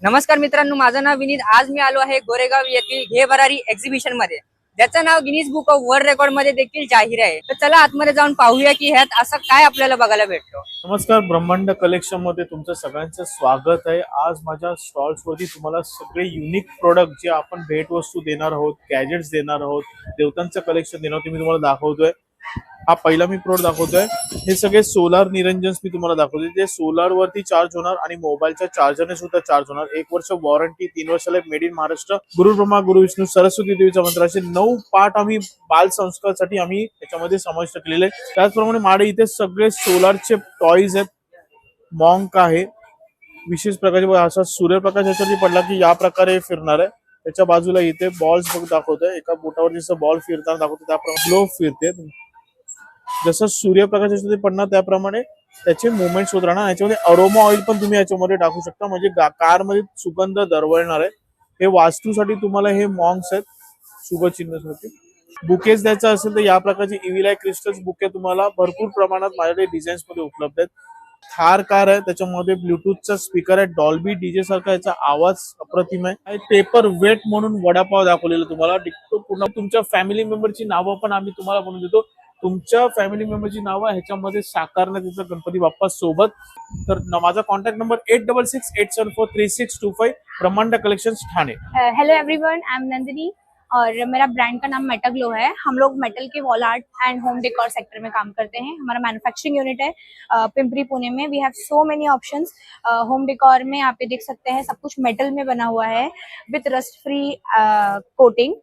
नमस्कार मित्रांनो, माझं नाव विनीत। आज मी आलो आहे गोरेगाव येथील घे भरारी एक्झिबिशन मध्ये, ज्याचं नाव Guinness book of world record मध्ये देखील जाहीर आहे। तर चला आतमध्ये जाऊन पाहूया की ह्यात असं काय आपल्याला बघायला भेटतो। नमस्कार, ब्रह्मांड कलेक्शन मध्ये तुमचं सगळ्यांचं स्वागत आहे। आज माझ्या स्टॉल्स वरती तुम्हाला सगळे युनिक प्रोडक्ट जे आपण भेटवस्तू देणार आहोत, गॅजेट्स देणार आहोत, देवतांचं कलेक्शन देणार आहोत, मी तुम्हाला दाखवतोय। हा पहिला मी प्रोडक्ट दाखवतोय। हे सगळे सोलार निरंजन्स मी तुम्हाला दाखवतोय, जे सोलार वरती चार्ज होणार आणि मोबाईलच्या चार्जरने सुद्धा चार्ज होणार। 1 वर्ष वॉरंटी, 3 वर्षाला मेड इन महाराष्ट्र, गुरु ब्रह्मा गुरु विष्णू सरस्वती देवीचा मंत्र, असे 9 पार्ट आम्ही बाल संस्कारासाठी आम्ही याच्यामध्ये समाविष्ट केलेले। त्याचप्रमाणे माझे इथे सगळे सोलारचे टॉयज आहेत। मॉन्क आहे, विशेष प्रकारचे असा सूर्यप्रकाश याच्यावरती पडला की या प्रकारे फिरणार आहे। त्याच्या बाजूला इथे बॉल्स बघ दाखवतोय, एका बोटावर जसं बॉल फिरताना दाखवतो त्याप्रमाणे ग्लो फिरते, जसं सूर्यप्रकाश याच्यावरती पडणार त्याप्रमाणे त्याचे मुवमेंट्स होत राहणार। याच्यामध्ये अरोमा ऑइल पण तुम्ही याच्यामध्ये टाकू शकता, म्हणजे कार मध्ये सुगंध दरवळणार आहे। हे वास्तूसाठी तुम्हाला हे मॉन्क्स आहेत, शुभचिन्हासाठी। बुकेज द्यायचा असेल तर या प्रकारचे इव्हिलाय क्रिस्टल्स बुके तुम्हाला भरपूर प्रमाणात माझ्याकडे डिझाईन्स मध्ये उपलब्ध आहेत। थार कार आहे, त्याच्यामध्ये ब्लूटूथचा स्पीकर आहे, डॉल्बी डीजे सारखा याचा आवाज अप्रतिम आहे। पेपर वेट म्हणून वडापाव दाखवलेला तुम्हाला डिक्टो पूर्ण। तुमच्या फॅमिली मेंबरची नावं पण आम्ही तुम्हाला बनवून देतो। तुमच्या फॅमिली मेंबरची नावं ह्याच्यामध्ये साकारण्यात येतं गणपती बाप्पा सोबत। तर माझा contact number 8668743625, Brahmand collections Thane. Hello everyone, I am Nandini और मेरा ब्रांड का नाम मेटाग्लो है। हम लोग मेटल के wall art and home decor sector में काम करते हैं। हमारा मैन्युफैक्चरिंग यूनिट है पिंपरी पुणे में। We have so many options. Home decor में आप ये देख सकते हैं, सब कुछ मेटल में बना हुआ है with rust free coating.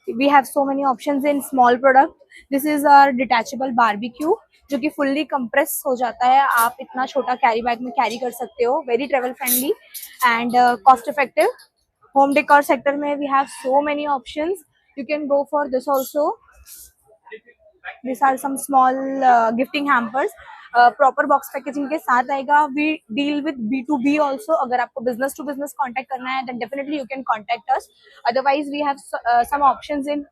We have so many options in small product. This is our detachable barbecue, जो कि फुल्ली कंप्रेस हो जाता है। आप इतना छोटा कैरी बैग में कैरी कर सकते हो। Very travel friendly end cost effective. Home decor sector में we have so many options. You can go for this also. These are some small gifting hampers. Proper box packaging के साथ आएगा। We deal with B2B also. अगर आपको business to business contact करना है, then definitely you can contact us. Otherwise, we have some options in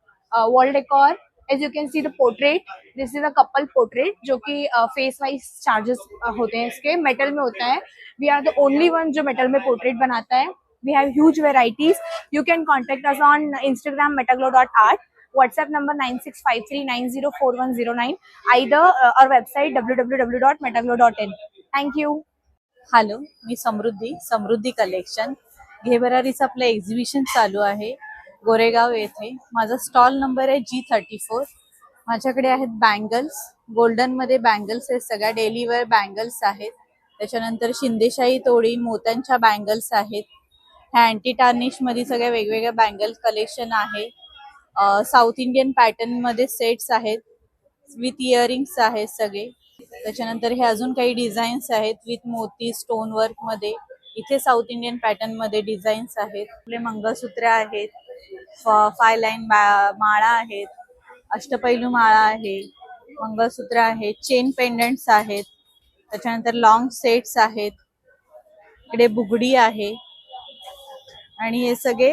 wall decor. As you can see the portrait, this is a couple portrait जो कि face wise charges होते हैं इसके, metal में होता है। We are the only one जो metal में portrait बनाता है। We have huge varieties. You can contact us on Instagram metaglow.art, WhatsApp number 9653904109, either our website www.metaglow.in. Thank you. Hello, मी समृद्धी कलेक्शन घे भरारीचं आपलं एक्झिबिशन चालू आहे गोरेगाव येथे। माझा स्टॉल नंबर आहे G34। माझ्याकडे आहेत बँगल्स, गोल्डन मध्ये बँगल्स आहेत, सगळ्या डेली वेअर बँगल्स आहेत। त्याच्यानंतर शिंदेशाही तोडी मोत्यांच्या बँगल्स आहेत। ह्या अँटी टार्निश मध्ये सगळ्या वेगवेगळ्या बँगल कलेक्शन आहे। साऊथ इंडियन पॅटर्न मध्ये सेट्स आहेत, विथ इयरिंग्स आहेत सगळे। त्याच्यानंतर हे अजून काही डिझाईन्स आहेत विथ मोती स्टोन वर्क मध्ये। इथे साऊथ इंडियन पॅटर्न मध्ये डिझाईन्स आहेत। आपले मंगळसूत्र आहेत, 5 लाईन माळा आहेत, अष्टपैलू माळा आहे, मंगळसूत्र आहे, चेन पेंडंट्स आहेत। त्याच्यानंतर लॉंग सेट्स आहेत, इकडे बुगडी आहे आणि हे सगळे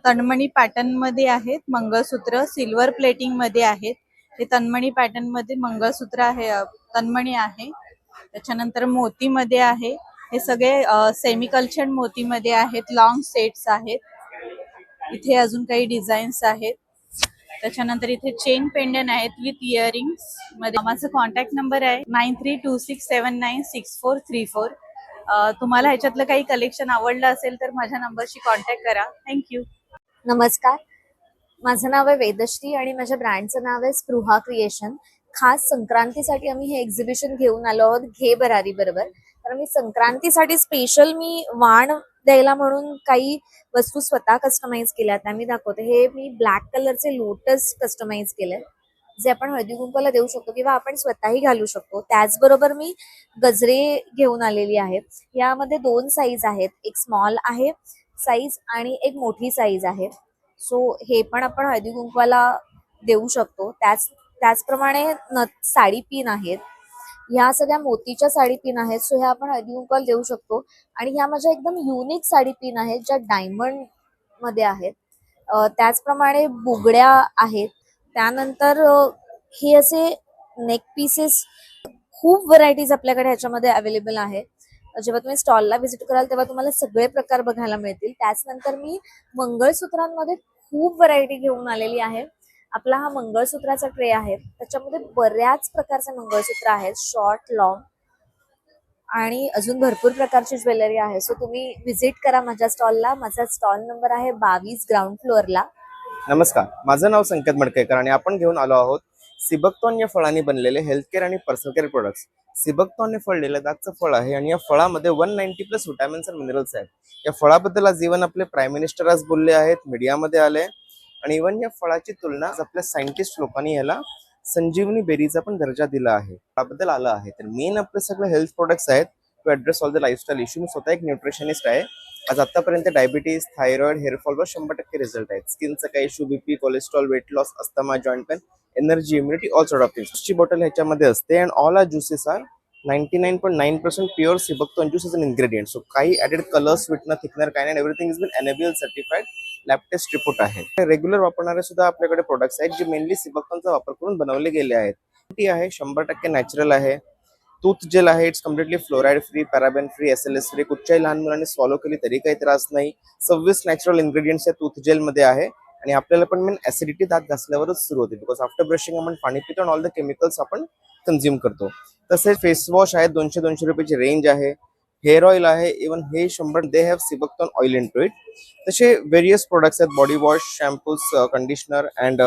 तन्मणी पॅटर्न मध्ये आहेत। मंगळसूत्र सिल्वर प्लेटिंग मध्ये आहेत। हे तन्मणी पॅटर्न मध्ये मंगळसूत्र आहे, तन्मणी आहे। त्याच्यानंतर मोती मध्ये आहे, हे सगळे सेमी कल्चर्ड मोती मध्ये आहेत, लॉंग सेट्स आहेत। इथे अजून काही डिझाईन्स आहेत। त्याच्यानंतर इथे चेन पेंडंट आहेत विथ इयरिंग्स मध्ये। माझा कॉन्टॅक्ट नंबर आहे 9326796434। तुम्हाला ह्याच्यातलं काही कलेक्शन आवडलं असेल तर माझ्या नंबरशी कॉन्टॅक्ट करा। थँक्यू। नमस्कार, माझं नाव आहे वेदश्री आणि माझ्या ब्रँडचं नाव आहे स्पृहा क्रिएशन। खास संक्रांतीसाठी आम्ही हे एक्झिबिशन घेऊन आलो आहोत घे भरारी बरोबर। तर मी संक्रांतीसाठी स्पेशल वाण द्यायला म्हणून काही वस्तू स्वतः कस्टमाइज केल्या, त्या मी दाखवते। हे मी ब्लॅक कलरचे लोटस कस्टमाइज केले, जे आपण हळदी कुंकवाला देऊ शकतो किंवा आपण स्वतःही घालू शकतो। त्याचबरोबर मी गजरे घेऊन आलेली आहे। यामध्ये 2 साईज आहेत, एक स्मॉल आहे साईज आणि एक मोठी साईज आहे। सो हे पण आपण हळदी कुंकवाला देऊ शकतो। त्याचप्रमाणे साडी पिन आहेत, ह्या सगळ्या मोतीच्या साडी पिन आहेत। सो ह्या आपण हळदी कुंकवाला देऊ शकतो। आणि ह्या माझ्या एकदम युनिक साडी पिन आहेत, ज्या डायमंड मध्ये आहेत। त्याचप्रमाणे बुगड्या आहेत। त्यानंतर हे असे नेक पीसेस, खूप व्हरायटीज आपल्याकडे ह्याच्यामध्ये अवेलेबल आहे। जेव्हा तुम्ही स्टॉलला व्हिजिट कराल तेव्हा तुम्हाला सगळे प्रकार बघायला मिळतील. त्याचनंतर मी मंगळसूत्रांमध्ये खूप व्हरायटी घेऊन आलेली आहे. आपला हा मंगळसूत्राचा ट्रे आहे, त्याच्यामध्ये बऱ्याच प्रकारचे मंगळसूत्र आहेत, शॉर्ट, लॉंग आणि अजून भरपूर प्रकारची ज्वेलरी आहे. सो तुम्ही व्हिजिट करा माझ्या स्टॉलला. माझा स्टॉल नंबर आहे 22 ग्राउंड फ्लोअरला. नमस्कार, माझं नाव संकेत मडकेकर आणि आपण घेऊन आलो आहोत सिबकतॉन या फळांनी बनलेले हेल्थकेअर आणि पर्सनल केअर प्रोडक्ट्स. सिबकतॉन हे फळ लेलादागचं फळ आहे आणि या फळामध्ये 190 प्लस विटॅमिन्स आणि मिनरल्स आहेत. या फळाबद्दल आज इव्हन आपले प्राईम मिनिस्टर आज बोलले आहेत, मीडियामध्ये आले आणि इव्हन या फळाची तुलना आपल्या सायंटिस्ट लोकांनी याला संजीवनी बेरीचा पण दर्जा दिला आहे. त्याबद्दल आलं आहे. तर मेन आपले सगळे हेल्थ प्रोडक्ट्स आहेत to address all the lifestyle issue. मी स्वतः एक न्यूट्रिशनिस्ट आहे. आज आतापर्यंत डायबिटीज, थायरॉइड, हेअरफॉलवर 100% रिझल्ट आहेत. स्किनचं काही issue, BP, cholesterol, weight loss, asthma, joint pain, energy, immunity, all sort of things. ची बॉटल ह्याच्यामध्ये असते and all are juices are 99.9% pure seabuckthorn juice as an ingredient. So काही ॲडेड कलर, स्वीटनर, थिकनर काय नाही. Everything is been NABL certified, lab test report आहे. Regular वापरणारे सुद्धा आपल्याकडे प्रोडक्ट्स आहेत जे मेनली सिबकतॉनचा वापर करून बनवले गेले आहेत. ती आहे 100% नॅचरल आहे. टूथ जेल आहे, it's completely fluoride free, paraben free, SLS free. कुठच्याही लहान मुलांनी स्वॉलो केली तरी काही त्रास नाही. 26 नॅचरल इन्ग्रेडियंट्स या टूथ जेलमध्ये आहे आणि आपल्याला पण मेन ऍसिडिटी दात घासल्यावरच सुरू होते, बिकॉज आफ्टर ब्रशिंग आपण पाणी पितो आणि ऑल द केमिकल्स आपण कन्झ्युम करतो. तसेच फेस वॉश आहे, 200 रुपयाची रेंज आहे. हेअर ऑइल आहे, इव्हन हे 100 they have seabuckthorn oil in to it. तसे व्हेरियस प्रोडक्ट्स आहेत, body wash, shampoos, conditioner and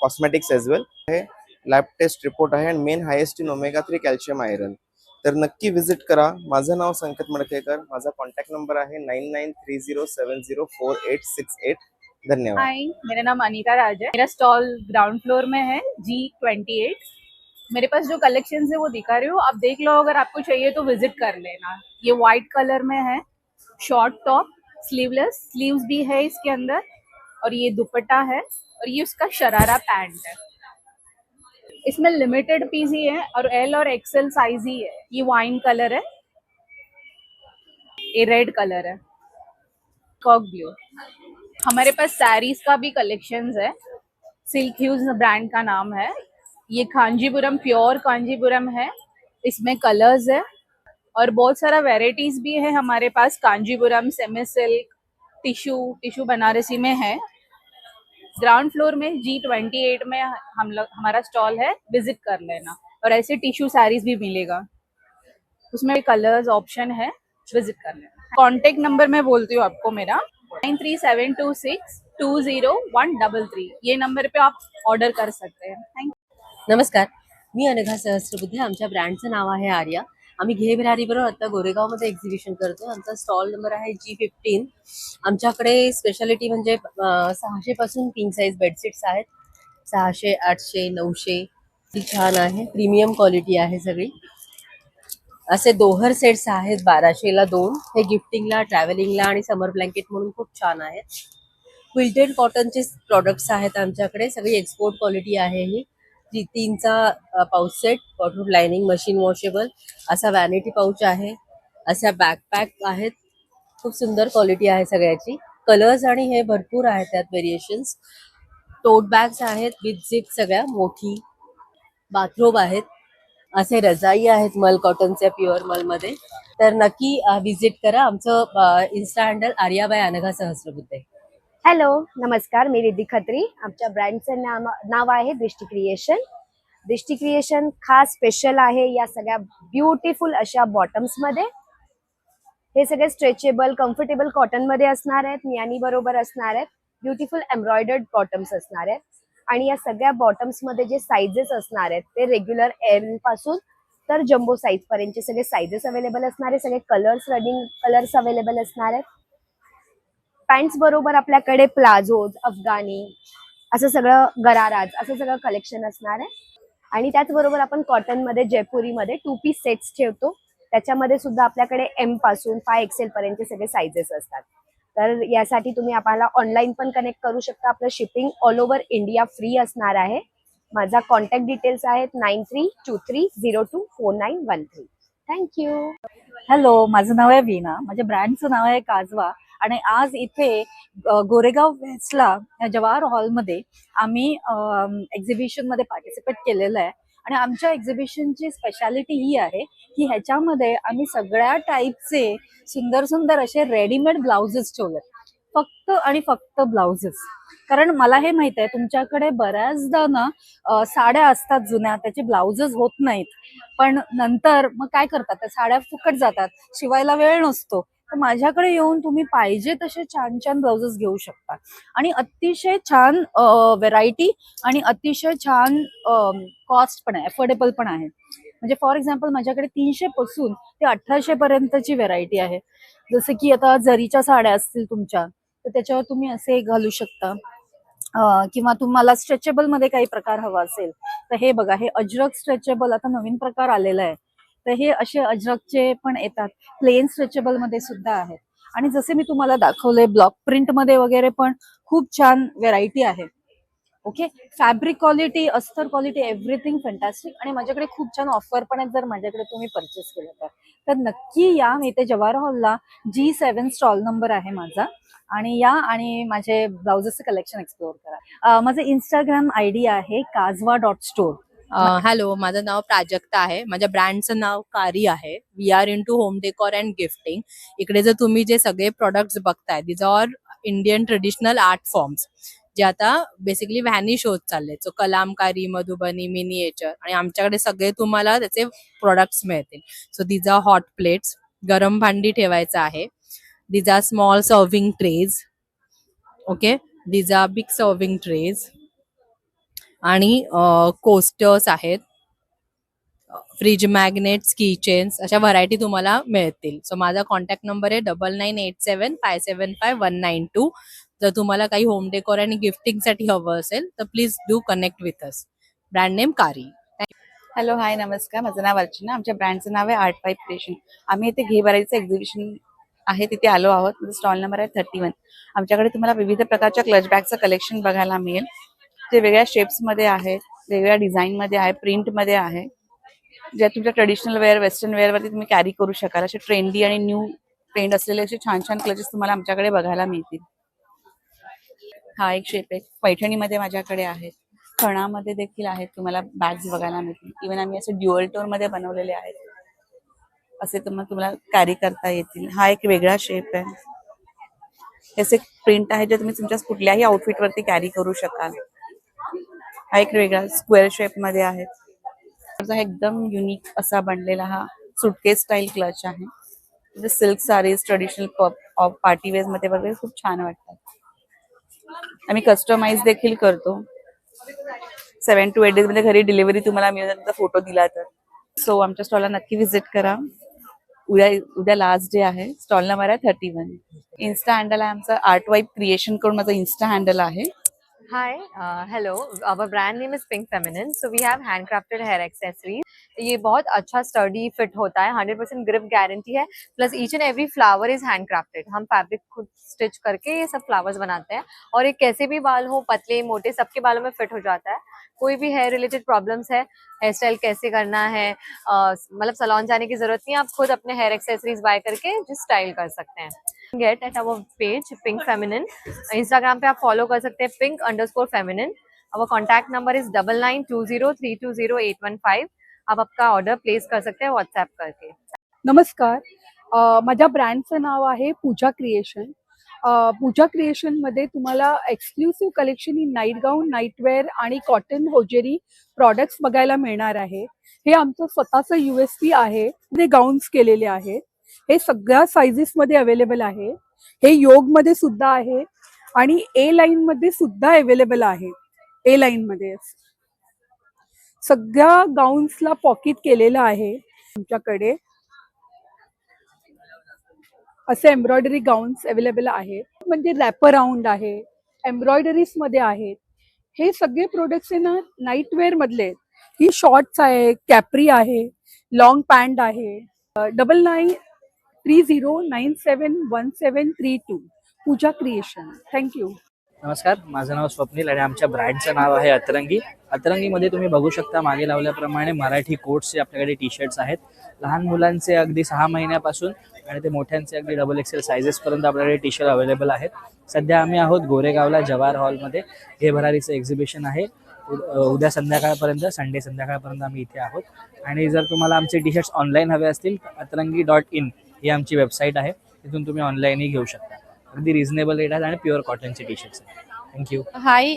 cosmetics as well आहे. लॅब टेस्ट रिपोर्ट आहे आणि main highest in omega 3 calcium iron. तर नक्की विजिट करा. माझं नाव संकेत मडकेकर. माझा कॉन्टॅक्ट नंबर आहे 9930704868. धन्यवाद. हाय, मेरा नाम अनीता राज है। मेरा स्टॉल ग्राउंड फ्लोर में है, G28। मेरे पास जो कलेक्शंस है वो दिखा रही हूँ, आप देख लो। अगर आपको चाहिए तो विजिट कर लेना। ये व्हाइट कलर में है, शॉर्ट टॉप, स्लीवलेस, स्लीव्स भी है इसके अंदर, और ये दुपट्टा है, और ये उसका शरारा पैंट है। इसमें लिमिटेड पीस ही है और L और XL साइज ही है। ये वाइन कलर है, ये रेड कलर है, कॉक ब्लू। हमारे पास साड़ीज का भी कलेक्शंस है। सिल्क ह्यूज ब्रांड का नाम है। ये कांजीपुरम, प्योर कांजीपुरम है। इसमें कलर्स है और बहुत सारा वेराइटीज भी है हमारे pass. Kanchipuram, semi silk, tissue Banarasi में है। ग्राउंड फ्लोर में G28 में हमारा स्टॉल है, विजिट कर लेना। और ऐसे टिश्यू साड़ीज भी मिलेगा, उसमें कलर्स ऑप्शन है, विजिट कर लेना। कॉन्टेक्ट नंबर मैं बोलती हूँ आपको, मेरा 9372620133। ये नंबर पे आप ऑर्डर कर सकते हैं। Thank you. नमस्कार, मी अनघा सहस्त्रबुद्धे. आमच्या ब्रँडचं नाव आहे आर्या. आम्ही घे भरारीबरोबर आता गोरेगावमध्ये एक्झिबिशन करतो. आमचा स्टॉल नंबर आहे G15. आमच्याकडे स्पेशालिटी म्हणजे 600 पासून किंग साईज बेडशीट्स आहेत. 600, 800, 900. ती छान आहे, प्रीमियम क्वालिटी आहे सगळी. असे दोहर सेट्स आहेत 1200ला 2. हे गिफ्टिंगला, ट्रॅव्हलिंगला आणि समर ब्लँकेट म्हणून खूप छान आहेत. क्विल्टेड कॉटनचे प्रॉडक्ट्स आहेत आमच्याकडे, सगळी एक्सपोर्ट क्वालिटी आहे ही. 3चा pouch set, waterproof lining, machine washable असा वॅनिटी पाऊच आहे. अशा बॅकपॅक आहेत, खूप सुंदर क्वालिटी आहे सगळ्याची. कलर्स आणि हे भरपूर आहेत त्यात व्हेरिएशन्स. टोट बॅग्स आहेत विथ झिप, सगळ्या मोठी. बाथरोब आहेत, असे रजाई आहेत मल कॉटनच्या, प्युअर मलमध्ये. तर नक्की विजिट करा. आमचं insta handle Arya by Anagha Sahasrabuddhe. Hello, नमस्कार. मी रिद्धी खत्री. आमच्या ब्रँडचं नाव आहे दृष्टी क्रिएशन. दृष्टी क्रिएशन खास स्पेशल आहे या सगळ्या ब्युटिफुल अशा बॉटम्समध्ये. हे सगळे स्ट्रेचेबल, कम्फर्टेबल कॉटनमध्ये असणार आहेत. मियानी बरोबर असणार आहेत. ब्युटिफुल एम्ब्रॉयडर्ड बॉटम्स असणार आहेत. आणि या सगळ्या बॉटम्समध्ये जे साईजेस असणार आहेत ते रेग्युलर L पासून तर जम्बो साईज पर्यंतचे सगळे साईजेस अवेलेबल असणार आहेत. सगळे कलर्स, रनिंग कलर्स अवेलेबल असणार आहेत. पॅन्ट्स बरोबर आपल्याकडे प्लाझोज, अफगाणी, असं सगळं, गराराज, असं सगळं कलेक्शन असणार आहे. आणि त्याचबरोबर आपण कॉटनमध्ये, जयपुरीमध्ये 2 पीस सेट्स ठेवतो. त्याच्यामध्ये सुद्धा आपल्याकडे M पासून 5XL पर्यंतचे सगळे साईजेस असतात. तर यासाठी तुम्ही आम्हाला ऑनलाईन पण कनेक्ट करू शकता. आपलं shipping all over India free असणार आहे. माझा कॉन्टॅक्ट डिटेल्स आहेत 9323024913. थँक्यू. हॅलो, माझं नाव आहे वीणा. माझ्या ब्रँडचं नाव आहे काजवा. आणि आज इथे गोरेगाव वेस्टला जवाहर हॉलमध्ये आम्ही एक्झिबिशन मध्ये पार्टिसिपेट केलेलं आहे. आणि आमच्या एक्झिबिशनची स्पेशालिटी ही आहे की ह्याच्यामध्ये आम्ही सगळ्या टाईपचे सुंदर सुंदर असे रेडीमेड ब्लाउजेस ठेवलेत, फक्त आणि फक्त ब्लाउजेस. कारण मला हे माहित आहे तुमच्याकडे बऱ्याचदा ना साड्या असतात जुन्या, त्याचे ब्लाउजेस होत नाहीत, पण नंतर मग काय करतात, त्या साड्या फुकट जातात, शिवायला वेळ नसतो. तर माझ्याकडे येऊन तुम्ही पाहिजे तसे छान छान ब्लाउजेस घेऊ शकता आणि अतिशय छान व्हेरायटी आणि अतिशय छान कॉस्ट पण आहे, अफोर्डेबल पण आहे. म्हणजे फॉर एक्झाम्पल माझ्याकडे 300 पासून ते 1800 पर्यंतची व्हेरायटी आहे. जसं की आता जरीच्या साड्या असतील तुमच्या, तर त्याच्यावर तुम्ही असे घालू शकता. किंवा तुम्हाला स्ट्रेचेबल मध्ये काही प्रकार हवा असेल तर हे बघा, हे अजरक स्ट्रेचेबल आता नवीन प्रकार आलेला आहे. तर हे असे अजरकचे पण येतात, प्लेन स्ट्रेचेबल मध्ये सुद्धा आहेत. आणि जसे मी तुम्हाला दाखवले ब्लॉक प्रिंट मध्ये वगैरे पण खूप छान व्हेरायटी आहे. ओके, फॅब्रिक क्वालिटी, अस्तर क्वालिटी, एव्हरीथिंग फॅन्टॅस्टिक. आणि माझ्याकडे खूप छान ऑफर पण आहेत जर माझ्याकडे तुम्ही परचेस केलं तर नक्की या. मी इथे जवाहर हॉलला G7 स्टॉल नंबर आहे माझा, आणि या आणि माझे ब्लाउजेसचे कलेक्शन एक्सप्लोअर करा. माझं इंस्टाग्राम ID आहे kazwa.store. हॅलो, माझं नाव प्राजक्ता आहे. माझ्या ब्रँडचं नाव कारी आहे. We are into home decor and gifting. इकडे जर तुम्ही जे सगळे प्रोडक्ट्स बघताय, these are Indian traditional art forms जे आता बेसिकली व्हॅनिश होत चालले. सो कलामकारी, मधुबनी, मिनिएचर, आणि आमच्याकडे सगळे तुम्हाला त्याचे प्रोडक्ट्स मिळतील. So these are hot plates, गरम भांडी ठेवायचं आहे. These are small serving trays. Okay, these are big serving trays. आणि कोस्टर्स आहेत, फ्रीज मॅग्नेट्स, किचेन्स, अशा व्हरायटी तुम्हाला मिळतील. सो माझा कॉन्टॅक्ट नंबर आहे 9987575192. जर तुम्हाला काही होम डेकोर आणि गिफ्टिंग साठी हवं असेल तर please do connect with us. Brand name कारी. हॅलो, हाय, नमस्कार. माझं नाव अर्चना. आमच्या ब्रँडचं नाव आहे आर्ट पाईप क्रिएशन. आम्ही इथे घे भरारीचं एक्झिबिशन आहे तिथे आलो आहोत. स्टॉल नंबर आहे 31. आमच्याकडे तुम्हाला विविध प्रकारच्या क्लच बॅगचं कलेक्शन बघायला मिळेल, जे वेगळ्या शेप्समध्ये आहे, वेगवेगळ्या डिझाईनमध्ये आहे, प्रिंटमध्ये आहे, ज्या तुमच्या ट्रेडिशनल वेअर, वेस्टर्न वेअरवरती तुम्ही कॅरी करू शकाल. असे ट्रेंडी आणि न्यू ट्रेंड असलेले असे छान छान क्लचेस तुम्हाला आमच्याकडे बघायला मिळतील. हा एक शेप आहे, पैठणीमध्ये माझ्याकडे आहेत, खणामध्ये देखील आहेत, तुम्हाला बॅग्स बघायला मिळतील. इव्हन आम्ही असे ड्युअल टोन मध्ये बनवलेले आहेत, असे तुम्हाला कॅरी करता येतील. हा एक वेगळा शेप आहे, याचे प्रिंट आहे जे तुम्ही तुमच्या कुठल्याही आउटफिट वरती कॅरी करू शकाल. हा एक वेगळा स्क्वेअर शेप मध्ये आहे. एकदम युनिक असा बनलेला हा सुटकेस स्टाईल क्लच आहे. म्हणजे silk saris, traditional party wear मध्ये वगैरे खूप छान वाटतात. आम्ही कस्टमाइज देखील करतो. 7 to 8 days मध्ये घरी डिलिव्हरी तुम्हाला मिळेल, फोटो दिला तर. सो आमच्या स्टॉलला नक्की व्हिजिट करा. उद्या लास्ट डे आहे. स्टॉल नंबर आहे 31. इन्स्टा हँडल आहे आमचा आर्ट वाइब क्रिएशन करून माझं इन्स्टा हँडल आहे. Hi, hello. Our brand name is Pink Feminine. So we have handcrafted hair accessories. ये बहुत अच्छा स्टर्डी फिट होता है, 100% ग्रिप गारंटी है. Plus each and every flower is handcrafted. हम फैब्रिक खुद स्टिच करके ये सब फ्लावर्स बनाते हैं, और ये कैसे भी बाल हो, पतले मोटे, सबके बालों में फिट हो जाता है. कोई भी हेयर रिलेटेड प्रॉब्लम्स है, हेयर स्टाइल कैसे करना है, मतलब सैलून जाने की जरूरत नहीं है. आप खुद अपने हेयर एक्सेसरीज बाय करके जो स्टाइल कर सकते हैं. Get at our page pink feminine. Instagram पे आप फॉलो कर सकते हैं pink_feminine. Our contact number is 9920320815. आप आपका ऑर्डर प्लेस कर सकते हैं व्हाट्सएप करके. नमस्कार. माझ्या ब्रँडचं नाव आहे पूजा क्रिएशन. पूजा क्रिएशन मध्ये तुम्हाला एक्सक्लुसिव्ह कलेक्शन इन नाईट गाऊन, नाईटवेअर आणि कॉटन होजेरी प्रॉडक्ट्स बघायला मिळणार आहे. हे आमचं स्वतःचं USP आहे. ते गाऊन्स केलेले आहेत. हे सगळ्या साइजेस मध्ये अवेलेबल आहे. हे योग मध्ये सुद्धा आहे आणि A लाईन मध्ये सुद्धा अवेलेबल आहे. A लाईन मध्ये सगळ्या गाऊन्सला पॉकेट केलेलं आहे. आमच्याकडे असे एम्ब्रॉयडरी गाऊन्स अवेलेबल आहेत, म्हणजे रॅपर राऊंड आहे, एम्ब्रॉयडरीज मध्ये आहेत. हे सगळे प्रोडक्ट्स आहे ना नाईटवेअर मधले आहेत. ही शॉर्ट्स आहे, कॅप्री आहे, लॉंग पॅन्ट आहे. 9930971732. पूजा क्रिएशन. थँक्यू. नमस्कार, माझं नाव स्वप्नील आणि आमच्या ब्रँडचं नाव आहे अतरंगी. अतरंगीमध्ये तुम्ही बघू शकता मागे लावल्याप्रमाणे मराठी कोट्सचे आपल्याकडे टी-शर्ट्स आहेत. लहान मुलांचे अगदी 6 महिन्यापासून आणि ते मोठ्यांचे अगदी XXL सायझेसपर्यंत आपल्याकडे टी-शर्ट अवेलेबल आहेत. सध्या आम्ही आहोत गोरेगावला जवाहर हॉलमध्ये. घे भरारीचं एक्झिबिशन आहे. उद्या संध्याकाळपर्यंत, संडे संध्याकाळपर्यंत आम्ही इथे आहोत. आणि जर तुम्हाला आमचे टी शर्ट्स ऑनलाईन हवे असतील, अतरंगी.in ही आमची वेबसाईट आहे, तिथून तुम्ही ऑनलाईनही घेऊ शकता. अगदी रिजनेबल रेट आहेत आणि प्युअर कॉटनचे टी शर्ट्स आहेत. Thank you. हाय,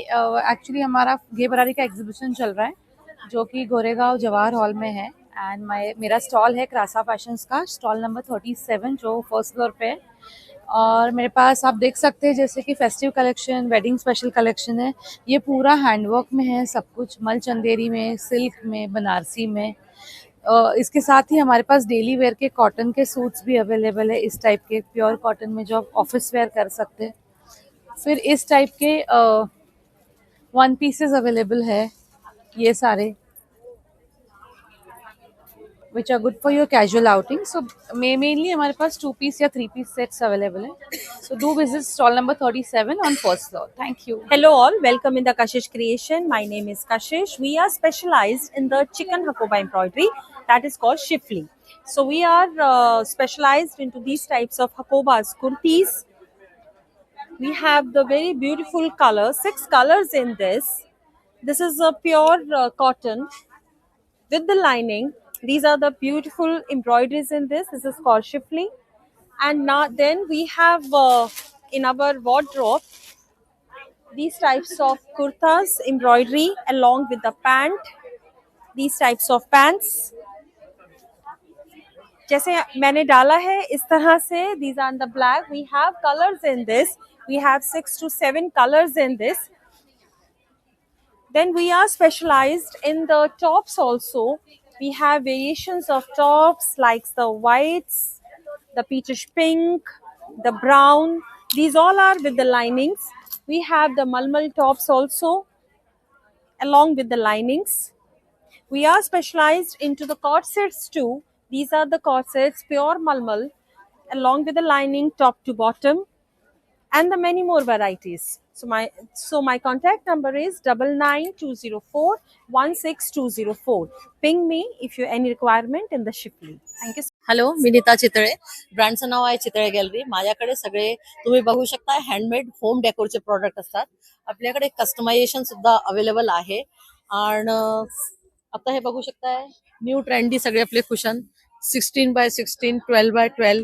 एक्चुअली हमारा घे बरारी का एग्जीबिशन चल रहा है जो कि गोरेगांव जवाहर हॉल में है. एंड मेरा स्टॉल है क्रासा फैशंस का, स्टॉल नंबर 37 जो फर्स्ट फ्लोर पे है. और मेरे पास आप देख सकते हैं जैसे कि festive collection, wedding special collection है. ये पूरा हैंडवर्क में है, सब कुछ मल चंदेरी में, सिल्क में, बनारसी में. इसके साथ ही हमारे पास डेली वेयर के कॉटन के सूट्स भी अवेलेबल है, इस टाइप के प्योर कॉटन में जो आप ऑफिस वेयर कर सकते हैं. फिर इस टाइप के वन पीसेस अवेलेबल है, ये सारे which are good for your casual outing. So mainly हमारे पास 2 piece या 3 piece sets available है. So do visit stall number 37 on first floor. Thank you. Hello all, welcome in the Kashish Creation. My name is Kashish. We are specialized in the chicken hakoba embroidery that is called shifli. So we are specialized into these types of hakobas, kurtis. We have the very beautiful colors, 6 colors in this. This is a pure cotton with the lining. These are the beautiful embroideries in this. This is called shifli. And now then we have in our wardrobe these types of kurtas embroidery along with the pant. These types of pants. जैसे मैंने डाला है इस तरह से, these are the black. We have colors in this. We have 6 to 7 colors in this. Then we are specialized in the tops also. We have variations of tops like the whites, the peachish pink, the brown. These all are with the linings. We have the malmal tops also along with the linings. We are specialized into the corsets too. These are the corsets, pure malmal along with the lining top to bottom, and the many more varieties. So my contact number is 9920416204. Ping me if you any requirement in the Shifli. Thank you. Hello, मी नीता चितळे. ब्रँडचं नाव आहे Chitale gallery. माझ्याकडे सगळे तुम्ही बघू शकता handmade home डेकोरचे product असतात. आपल्याकडे कस्टमायझेशन सुद्धा अवेलेबल आहे. आणि आता हे बघू शकताय न्यू ट्रेंडी सगळे आपले कुशन 16x16, 12x12,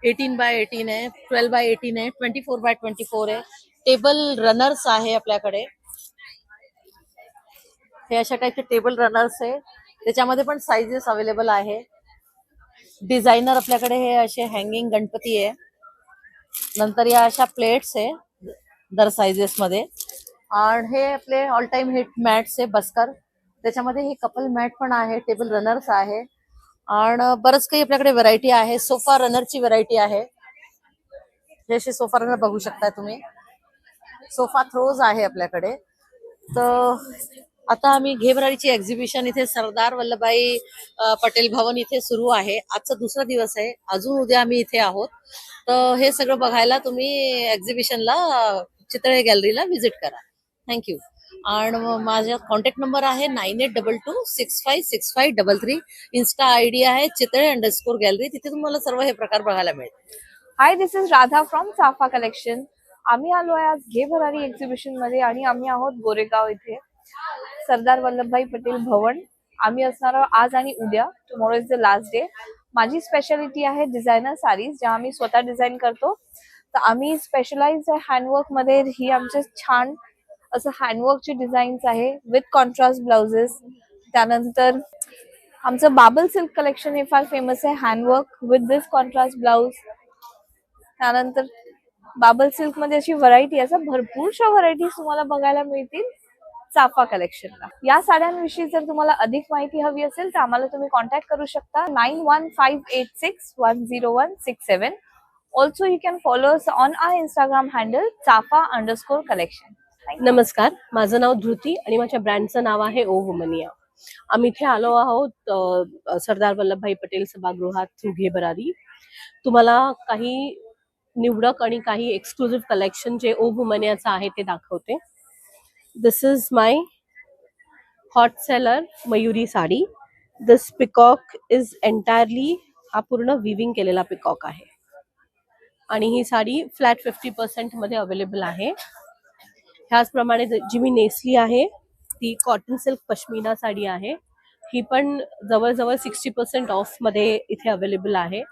18x18 आहे, 12x18 आहे, 24x24 आहे. टेबल रनर्स आहे आपल्याकडे. हे अशा टाईपचे टेबल रनर्स आहे, त्याच्यामध्ये पण साइजेस अवेलेबल आहे. डिझायनर आपल्याकडे हे असे हँगिंग गणपती आहे. नंतर या अशा प्लेट्स आहे दर साइजेस मध्ये. आणि हे आपले ऑल टाइम हिट मॅट्स आहे बस्कर. त्याच्यामध्ये हे कपल मॅट पण आहे, टेबल रनर्स आहे आणि बरंच काही आपल्याकडे व्हरायटी आहे. सोफा रनरची व्हरायटी आहे. हे असे सोफा रनर बघू शकता तुम्ही. सोफा थ्रोज आहे आपल्याकडे. तर आता आम्ही घे बरारीची एक्झिबिशन इथे सरदार वल्लभभाई पटेल भवन इथे सुरू आहे. आजचा दुसरा दिवस आहे, अजून उद्या आम्ही इथे आहोत. तर हे सगळं बघायला तुम्ही एक्झिबिशनला चितळे गॅलरीला व्हिजिट करा. थँक्यू. आणि माझा कॉन्टॅक्ट नंबर आहे 9822656533. इन्स्टा आयडी आहे चितळे_गॅलरी. तिथे तुम्हाला सर्व हे प्रकार बघायला मिळेल. हाय, दिस इज राधा फ्रॉम चाफा कलेक्शन. आम्ही आलो आहे आज घे भरारी एक्झिबिशन मध्ये आणि आम्ही आहोत गोरेगाव इथे सरदार वल्लभभाई पटेल भवन. आम्ही असणार आहोत आज आणि उद्या. Tomorrow is the last day. माझी स्पेशालिटी आहे डिझायनर साडीज, ज्या आम्ही स्वतः डिझाईन करतो. तर आम्ही स्पेशलाइज आहे हँडवर्क मध्ये. ही आमचे छान असं हँडवर्कची डिझाईन्स आहे विथ कॉन्ट्रास्ट ब्लाउजेस. त्यानंतर आमचं बाबल सिल्क कलेक्शन हे फार फेमस आहे, handwork with this contrast blouse. त्यानंतर बाबल सिल्क मध्ये अशी व्हरायटी, असं भरपूरशा व्हरायटीज तुम्हाला बघायला मिळतील चाफा कलेक्शनला. या साड्यांविषयी जर तुम्हाला अधिक माहिती हवी असेल तर आम्हाला तुम्ही कॉन्टॅक्ट करू शकता 9158610167. Also you can follow us on our Instagram handle चाफा_collection. नमस्कार, माझं नाव धृती आणि माझ्या ब्रँडचं नाव आहे ओ वुमनिया. आम्ही इथे आलो आहोत सरदार वल्लभभाई पटेल सभागृहात थ्रू घे बरारी. तुम्हाला काही निवडक आणि काही एक्सक्लुझिव्ह कलेक्शन जे ओ वुमनियाचं आहे ते दाखवते. This is my hot seller Mayuri sari. This peacock is entirely, हा पूर्ण विविंग केलेला पिकॉक आहे आणि ही साडी फ्लॅट 50% मध्ये अवेलेबल आहे. ह्याचप्रमाणे जी मी नेसली आहे ती कॉटन सिल्क पश्मिना साडी आहे. ही पण जवळजवळ 60% ऑफ मध्ये इथे अवेलेबल आहे.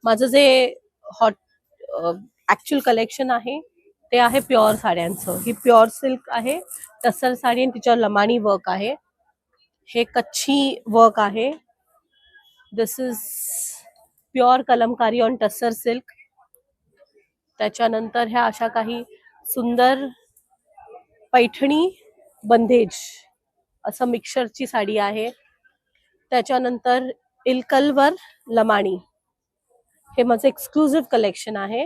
माझं जे हॉट ऍक्च्युअल कलेक्शन आहे ते आहे प्युअर साड्यांचं. ही प्युअर सिल्क आहे, टसर साडी आणि तिच्यावर लमाणी वर्क आहे. हे कच्छी वर्क आहे. This is pure kalamkari on tussar silk. त्याच्यानंतर ह्या अशा काही सुंदर पैठणी बंदेज असं मिक्सरची साडी आहे. त्याच्यानंतर इलकलवर लमाणी हे माझं एक्सक्लुझिव्ह कलेक्शन आहे.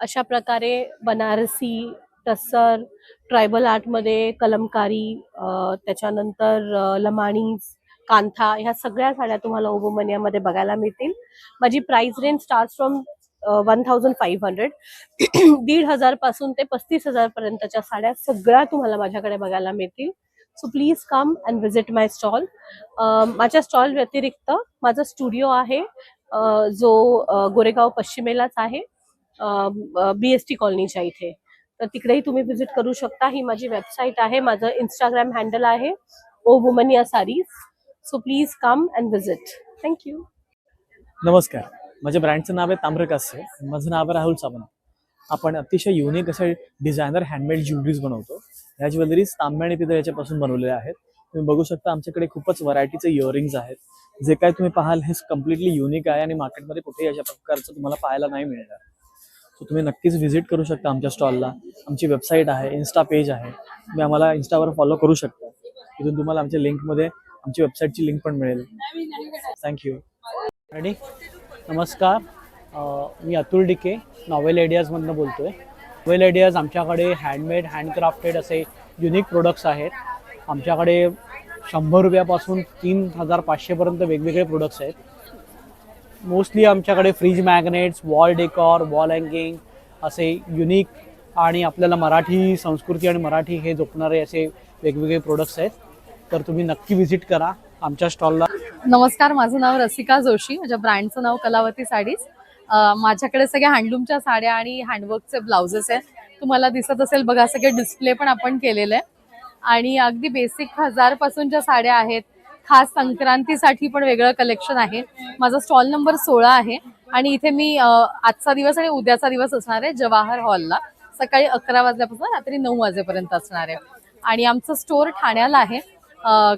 अशा प्रकारे बनारसी, टसर, ट्रायबल आर्टमध्ये कलमकारी, त्याच्यानंतर लमाणी, कांथा ह्या सगळ्या साड्या तुम्हाला ओबुमनियामध्ये बघायला मिळतील. माझी प्राइस रेंज स्टार्ट फ्रॉम 1500 1,500 पासून ते 35,000 पर्यंतच्या साड्या सगळ्या तुम्हाला माझ्याकडे बघायला मिळतील. So please come and visit my stall. माझ्या स्टॉल व्यतिरिक्त माझा स्टुडिओ आहे जो गोरेगाव पश्चिमेलाच आहे, BST कॉलनीच्या इथे. तर तिकडेही तुम्ही विजिट करू शकता. ही माझी वेबसाईट आहे. माझं इंस्टाग्राम हँडल आहे Obumania saris. So please come and visit. Thank you. नमस्कार, माझ्या ब्रँडचं नाव आहे ताम्रकास्य. माझं नाव आहे राहुल सावंत. आपण अतिशय युनिक असे डिझायनर हँडमेड ज्वेलरीज बनवतो. ह्या ज्वेलरीज तांबे आणि पितळ याच्यापासून बनवलेल्या आहेत. तुम्ही बघू शकता आमच्याकडे खूपच व्हरायटीचे इयरिंग्स आहेत. जे काय तुम्ही पाहाल हे कम्प्लिटली युनिक आहे आणि मार्केटमध्ये कुठेही अशा प्रकारचं तुम्हाला पाहायला नाही मिळणार. सो तुम्ही नक्कीच व्हिजिट करू शकता आमच्या स्टॉलला. आमची वेबसाईट आहे, इन्स्टा पेज आहे. तुम्ही आम्हाला इन्स्टावर फॉलो करू शकता. तिथून तुम्हाला आमच्या लिंकमध्ये आमची वेबसाईटची लिंक पण मिळेल. थँक्यू. रेडी. नमस्कार, मी अतुल डिके नॉवेल आयडियाजमधनं बोलतोय. नॉवेल आयडियाज आमच्याकडे हँडमेड हँडक्राफ्टेड असे युनिक प्रोडक्ट्स आहेत. आमच्याकडे 100 रुपयापासून 3,500 पर्यंत वेगवेगळे प्रोडक्ट्स आहेत. मोस्टली आमच्याकडे fridge magnets, wall decor, wall hanging असे युनिक आणि आपल्याला मराठी संस्कृती आणि मराठी हे जपणारे असे वेगवेगळे प्रोडक्ट्स आहेत. तर तुम्ही नक्की व्हिजिट करा आमच्या स्टॉलला. नमस्कार, माझं नाव रसिका जोशी. माझ्या ब्रँडचं नाव कलावती साडीज. माझ्याकडे सगळ्या हँडलूमच्या साड्या आणि हँडवर्कचे ब्लाउजेस आहेत. तुम्हाला दिसत असेल बघा, सगळे डिस्प्ले पण आपण केलेले आहे. आणि अगदी बेसिक 1000 पासूनच्या साड्या आहेत. खास संक्रांतीसाठी पण वेगळं कलेक्शन आहे. माझा स्टॉल नंबर 16 आहे आणि इथे मी आजचा दिवस आणि उद्याचा दिवस असणार आहे जवाहर हॉलला. सकाळी 11 वाजल्यापासून रात्री 9 वाजेपर्यंत असणार आहे. आणि आमचं स्टोर ठाण्याला आहे.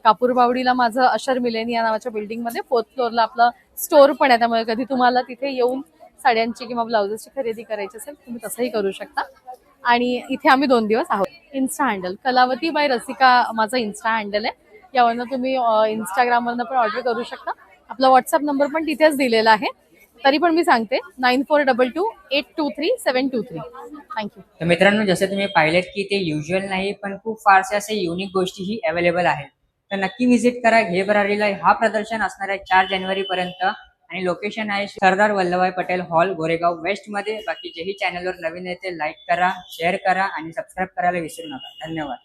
कापूरबावडीला माझं अशर मिलेनिया नावाच्या बिल्डिंगमध्ये 4th फ्लोअरला आपलं स्टोर पण आहे. त्यामुळे कधी तुम्हाला तिथे येऊन साड्यांची किंवा ब्लाउजेसची खरेदी करायची असेल तुम्ही तसंही करू शकता. आणि इथे आम्ही 2 दिवस आहोत. Insta handle Kalavati by Rasika माझा इन्स्टा हँडल आहे. यावरनं तुम्ही इंस्टाग्रामवरनं पण ऑर्डर करू शकता. आपला व्हॉट्सअप नंबर पण तिथेच दिलेला आहे. तरी पण मी सांगते 9422823723. थँक्यू. तर मित्रांनो, जसं तुम्ही पाहिलेत की ते युज्युअल नाही पण खूप फारसे असे युनिक गोष्टीही अवेलेबल आहेत. तर नक्की व्हिजिट करा घे भरारीला. हा प्रदर्शन असणार आहे 4 जानेवारी पर्यंत आणि लोकेशन आहे सरदार वल्लभभाई पटेल हॉल, गोरेगाव वेस्ट मध्ये. बाकी जेही चॅनलवर नवीन आहे ते लाईक करा, शेअर करा आणि सबस्क्राईब करायला विसरू नका. धन्यवाद.